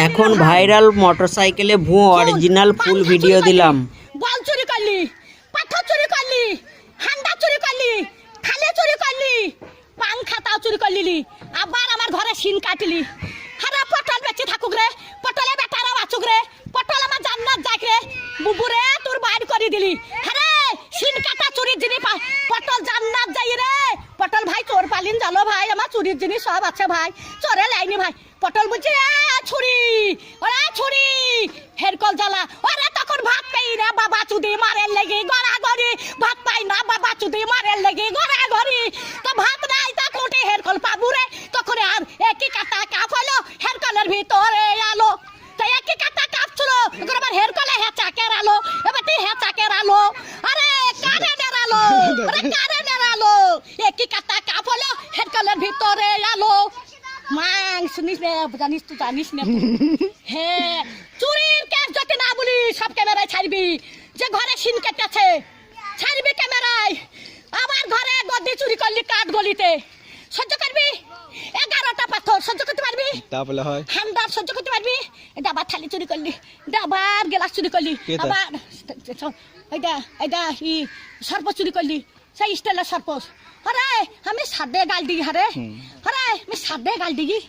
এখন ভাইরাল মোটরসাইকেলে ভুয়ো অরিজিনাল ফুল ভিডিও দিলাম। বল চুরি করলি, পাথর চুরি করলি, হান্ডা চুরি করলি, থালে চুরি করলি, পান খাতাও চুরি করলি, আবার আমার ঘরে শিন কাটলি। হারা পটল বেঁচে থাকুক রে, পটলে বেটারা বাঁচুক রে, পটল আমার জান্নাত যাক রে, বুবুরে তোর বাইর করে দিলি। আরে শিন কাটা চুরির জিনিস পটল জান্নাত যাই রে। পটল ভাই চোর পালিন জানো ভাই, আমার চুরির জিনিস সব আছে ভাই, চোরে লাইনি ভাই। পটল বুঝছি ছুরি, ওরা ছুরি হেরকল জ্বালা, ওরা তখন ভাত পাই রে বাবা চুদি মারের লেগে গড়াগড়ি, ভাত পাই না বাবা চুদি মারের লেগে গড়াগড়ি। তা ভাত নাই তা কোটে হেরকল পাবু রে, তখন আর একই কাটা কাপ হলো হেরকলের ভিতরে আলো। তাই একই কাটা কাপ ছিল, এখন আবার হেরকলে হেঁচাকের আলো, এবার তুই হেঁচাকের আলো। আরে কারেন্টের আলো, আরে কারেন্টের আলো, একই কাটা কাপ হলো হেরকলের ভিতরে আলো। মাং শুনিস রে, জানিস তুই জানিস না। হ্যাঁ চুরির কেস যদি না বলি সব ক্যামেরায় ছাড়বি, যে ঘরে সিন কেটেছে ছাড়বি ক্যামেরায়। আমার ঘরে গদি চুরি করলি কাঠ গলিতে, সহ্য করবি? 11টা পাথর সহ্য করতে পারবি? তাহলে হয় হান্ডার সহ্য করতে পারবি? ডাবার থালি চুরি করলি, ডাবার গ্লাস চুরি করলি, আবার এইটা সর্প চুরি করলি, সেই স্টাইলের সর্প। আরে আমি সাদে গাল দিই, আরে আমি সাদে গাল দিই,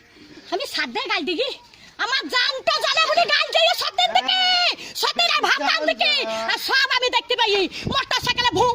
আমি সাদে গাল দিই। আমার জানতে জানে বলে গাল দিয়ে সত্যের দিকে, সত্যের ভাত দিকে, আর সব আমি দেখতে পাই। মোটর সাইকেলে ভূ